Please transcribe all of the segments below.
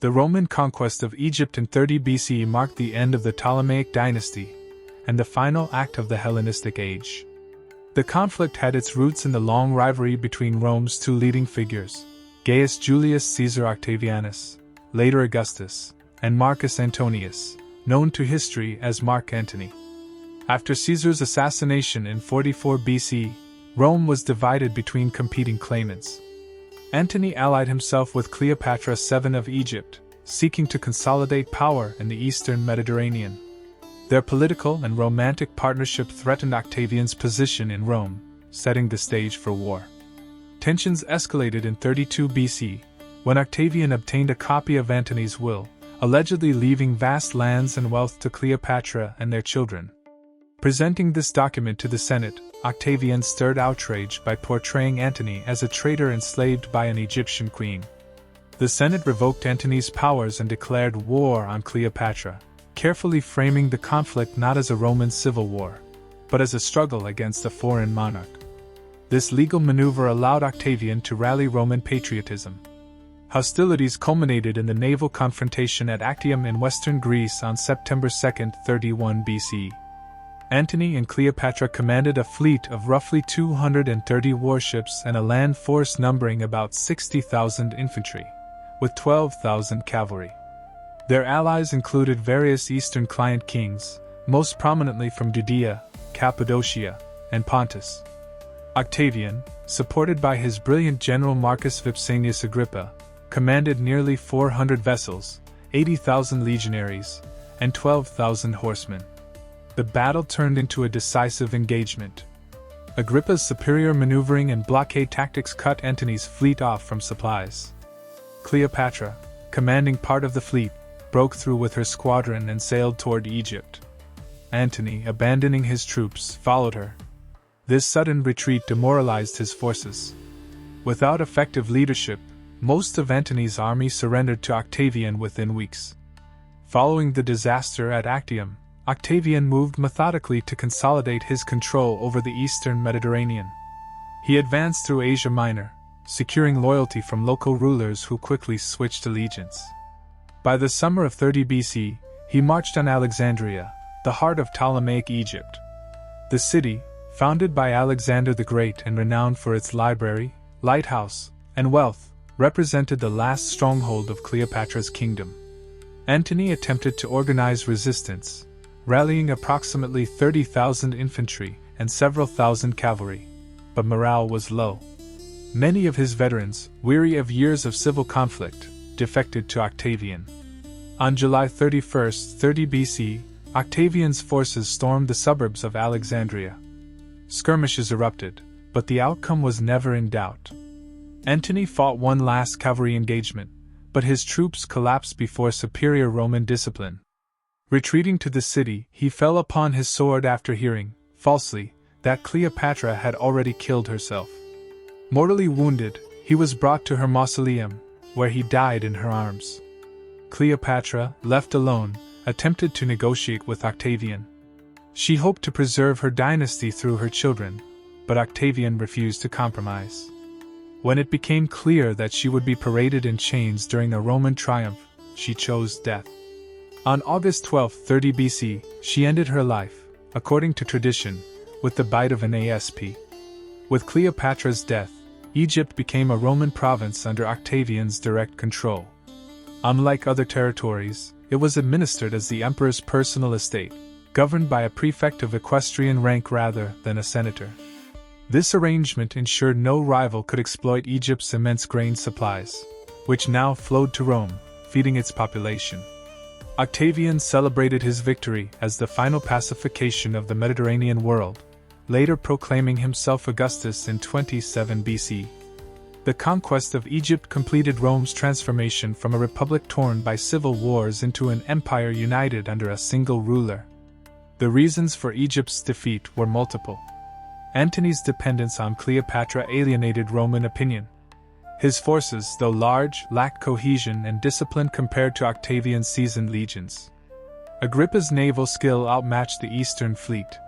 The Roman conquest of Egypt in 30 BC marked the end of the Ptolemaic dynasty and the final act of the Hellenistic Age. The conflict had its roots in the long rivalry between Rome's two leading figures, Gaius Julius Caesar Octavianus, later Augustus, and Marcus Antonius, known to history as Mark Antony. After Caesar's assassination in 44 BC, Rome was divided between competing claimants. Antony allied himself with Cleopatra VII of Egypt, seeking to consolidate power in the eastern Mediterranean. Their political and romantic partnership threatened Octavian's position in Rome, setting the stage for war. Tensions escalated in 32 BC, when Octavian obtained a copy of Antony's will, allegedly leaving vast lands and wealth to Cleopatra and their children. Presenting this document to the Senate, Octavian stirred outrage by portraying Antony as a traitor enslaved by an Egyptian queen. The Senate revoked Antony's powers and declared war on Cleopatra, carefully framing the conflict not as a Roman civil war, but as a struggle against a foreign monarch. This legal maneuver allowed Octavian to rally Roman patriotism. Hostilities culminated in the naval confrontation at Actium in western Greece on September 2, 31 BC. Antony and Cleopatra commanded a fleet of roughly 230 warships and a land force numbering about 60,000 infantry, with 12,000 cavalry. Their allies included various eastern client kings, most prominently from Judea, Cappadocia, and Pontus. Octavian, supported by his brilliant general Marcus Vipsanius Agrippa, commanded nearly 400 vessels, 80,000 legionaries, and 12,000 horsemen. The battle turned into a decisive engagement. Agrippa's superior maneuvering and blockade tactics cut Antony's fleet off from supplies. Cleopatra, commanding part of the fleet, broke through with her squadron and sailed toward Egypt. Antony, abandoning his troops, followed her. This sudden retreat demoralized his forces. Without effective leadership, most of Antony's army surrendered to Octavian within weeks. Following the disaster at Actium, Octavian moved methodically to consolidate his control over the eastern Mediterranean. He advanced through Asia Minor, securing loyalty from local rulers who quickly switched allegiance. By the summer of 30 BC, he marched on Alexandria, the heart of Ptolemaic Egypt. The city, founded by Alexander the Great and renowned for its library, lighthouse, and wealth, represented the last stronghold of Cleopatra's kingdom. Antony attempted to organize resistance, rallying approximately 30,000 infantry and several thousand cavalry, but morale was low. Many of his veterans, weary of years of civil conflict, defected to Octavian. On July 31, 30 BC, Octavian's forces stormed the suburbs of Alexandria. Skirmishes erupted, but the outcome was never in doubt. Antony fought one last cavalry engagement, but his troops collapsed before superior Roman discipline. Retreating to the city, he fell upon his sword after hearing, falsely, that Cleopatra had already killed herself. Mortally wounded, he was brought to her mausoleum, where he died in her arms. Cleopatra, left alone, attempted to negotiate with Octavian. She hoped to preserve her dynasty through her children, but Octavian refused to compromise. When it became clear that she would be paraded in chains during a Roman triumph, she chose death. On August 12, 30 BC, she ended her life, according to tradition, with the bite of an asp. With Cleopatra's death, Egypt became a Roman province under Octavian's direct control. Unlike other territories, it was administered as the emperor's personal estate, governed by a prefect of equestrian rank rather than a senator. This arrangement ensured no rival could exploit Egypt's immense grain supplies, which now flowed to Rome, feeding its population. Octavian celebrated his victory as the final pacification of the Mediterranean world, later proclaiming himself Augustus in 27 BC. The conquest of Egypt completed Rome's transformation from a republic torn by civil wars into an empire united under a single ruler. The reasons for Egypt's defeat were multiple. Antony's dependence on Cleopatra alienated Roman opinion. His forces, though large, lacked cohesion and discipline compared to Octavian's seasoned legions. Agrippa's naval skill outmatched the Eastern fleet.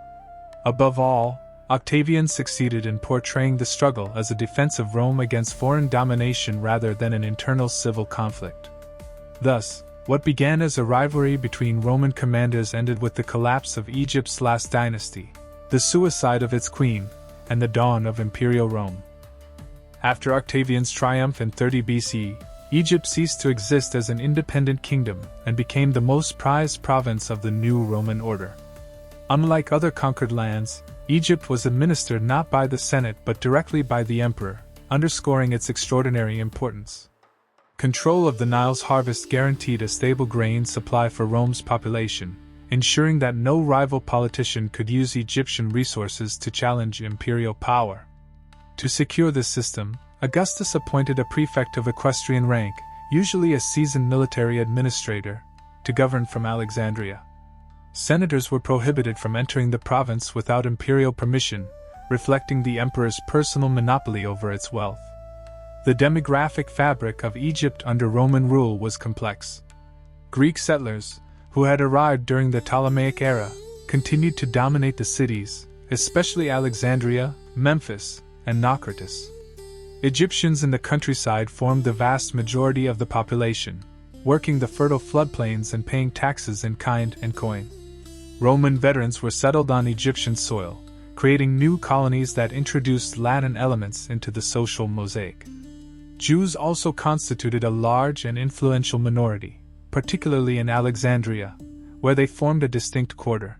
Above all, Octavian succeeded in portraying the struggle as a defense of Rome against foreign domination rather than an internal civil conflict. Thus, what began as a rivalry between Roman commanders ended with the collapse of Egypt's last dynasty, the suicide of its queen, and the dawn of Imperial Rome. After Octavian's triumph in 30 BC, Egypt ceased to exist as an independent kingdom and became the most prized province of the new Roman order. Unlike other conquered lands, Egypt was administered not by the Senate but directly by the emperor, underscoring its extraordinary importance. Control of the Nile's harvest guaranteed a stable grain supply for Rome's population, ensuring that no rival politician could use Egyptian resources to challenge imperial power. To secure this system, Augustus appointed a prefect of equestrian rank, usually a seasoned military administrator, to govern from Alexandria. Senators were prohibited from entering the province without imperial permission, reflecting the emperor's personal monopoly over its wealth. The demographic fabric of Egypt under Roman rule was complex. Greek settlers, who had arrived during the Ptolemaic era, continued to dominate the cities, especially Alexandria, Memphis, and Naucratis. Egyptians in the countryside formed the vast majority of the population, working the fertile floodplains and paying taxes in kind and coin. Roman veterans were settled on Egyptian soil, creating new colonies that introduced Latin elements into the social mosaic. Jews also constituted a large and influential minority, particularly in Alexandria, where they formed a distinct quarter.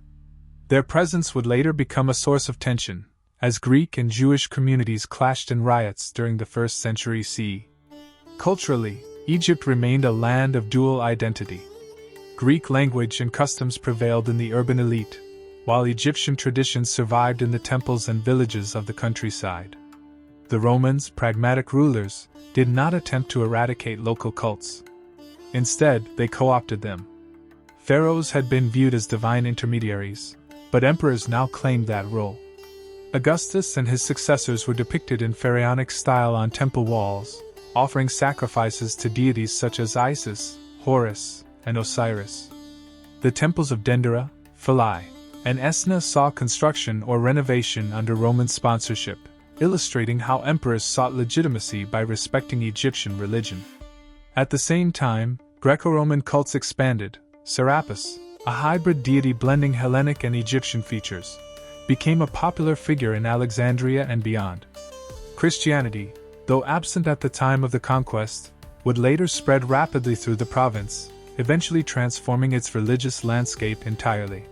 Their presence would later become a source of tension, as Greek and Jewish communities clashed in riots during the 1st century CE. Culturally, Egypt remained a land of dual identity. Greek language and customs prevailed in the urban elite, while Egyptian traditions survived in the temples and villages of the countryside. The Romans, pragmatic rulers, did not attempt to eradicate local cults. Instead, they co-opted them. Pharaohs had been viewed as divine intermediaries, but emperors now claimed that role. Augustus and his successors were depicted in pharaonic style on temple walls, offering sacrifices to deities such as Isis, Horus, and Osiris. The temples of Dendera, Philae, and Esna saw construction or renovation under Roman sponsorship, illustrating how emperors sought legitimacy by respecting Egyptian religion. At the same time, Greco-Roman cults expanded. Serapis, a hybrid deity blending Hellenic and Egyptian features, became a popular figure in Alexandria and beyond. Christianity, though absent at the time of the conquest, would later spread rapidly through the province, eventually transforming its religious landscape entirely.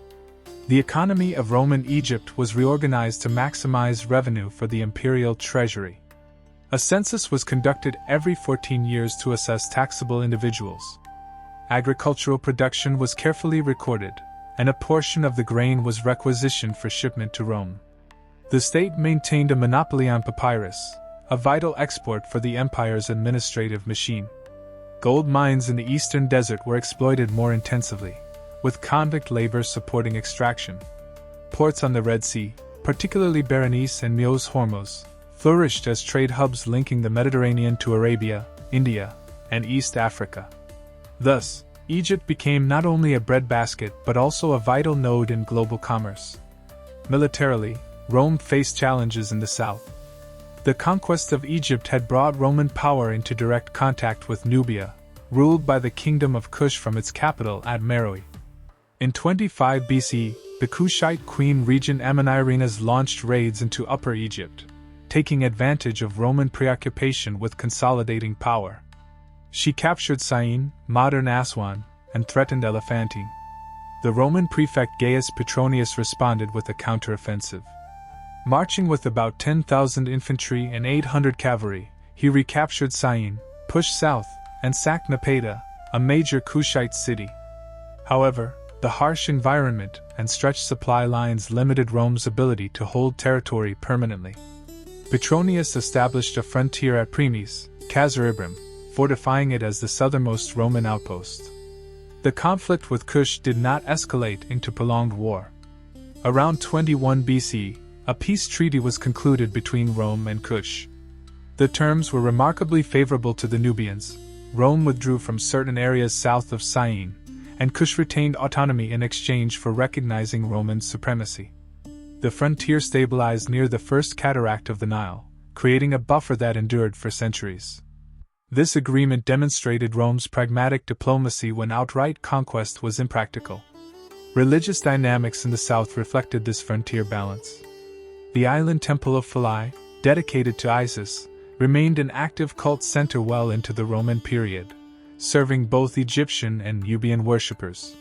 The economy of Roman Egypt was reorganized to maximize revenue for the imperial treasury. A census was conducted every 14 years to assess taxable individuals. Agricultural production was carefully recorded, and a portion of the grain was requisitioned for shipment to Rome. The state maintained a monopoly on papyrus, a vital export for the empire's administrative machine. Gold mines in the eastern desert were exploited more intensively, with convict labor supporting extraction. Ports on the Red Sea, particularly Berenice and Meos Hormuz, flourished as trade hubs linking the Mediterranean to Arabia, India, and East Africa. Thus, Egypt became not only a breadbasket but also a vital node in global commerce. Militarily, Rome faced challenges in the south. The conquest of Egypt had brought Roman power into direct contact with Nubia, ruled by the Kingdom of Kush from its capital at Meroe. In 25 BC, the Kushite queen regent Amanirenas launched raids into Upper Egypt, taking advantage of Roman preoccupation with consolidating power. She captured Syene, modern Aswan, and threatened Elephantine. The Roman prefect Gaius Petronius responded with a counteroffensive. Marching with about 10,000 infantry and 800 cavalry, he recaptured Syene, pushed south, and sacked Napata, a major Kushite city. However, the harsh environment and stretched supply lines limited Rome's ability to hold territory permanently. Petronius established a frontier at Primis, Khazar-Ibrim, fortifying it as the southernmost Roman outpost. The conflict with Kush did not escalate into prolonged war. Around 21 BC, a peace treaty was concluded between Rome and Kush. The terms were remarkably favorable to the Nubians. Rome withdrew from certain areas south of Syene, and Kush retained autonomy in exchange for recognizing Roman supremacy. The frontier stabilized near the first cataract of the Nile, creating a buffer that endured for centuries. This agreement demonstrated Rome's pragmatic diplomacy when outright conquest was impractical. Religious dynamics in the south reflected this frontier balance. The island temple of Philae, dedicated to Isis, remained an active cult center well into the Roman period, serving both Egyptian and Nubian worshippers.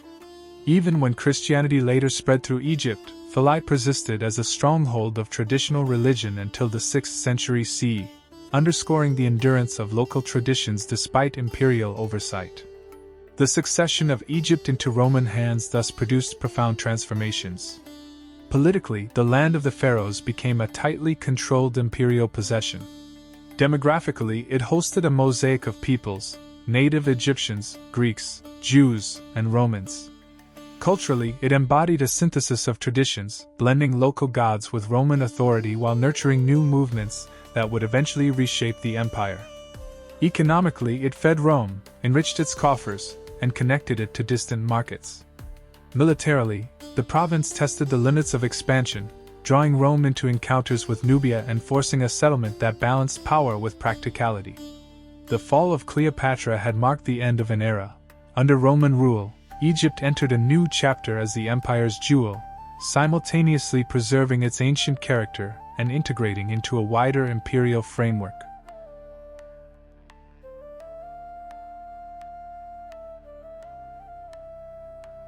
Even when Christianity later spread through Egypt, Philae persisted as a stronghold of traditional religion until the 6th century CE, underscoring the endurance of local traditions despite imperial oversight. The succession of Egypt into Roman hands thus produced profound transformations. Politically, the land of the pharaohs became a tightly controlled imperial possession. Demographically, it hosted a mosaic of peoples: native Egyptians, Greeks, Jews, and Romans. Culturally, it embodied a synthesis of traditions, blending local gods with Roman authority while nurturing new movements that would eventually reshape the empire. Economically, it fed Rome, enriched its coffers, and connected it to distant markets. Militarily, the province tested the limits of expansion, drawing Rome into encounters with Nubia and forcing a settlement that balanced power with practicality. The fall of Cleopatra had marked the end of an era. Under Roman rule, Egypt entered a new chapter as the empire's jewel, simultaneously preserving its ancient character and integrating into a wider imperial framework.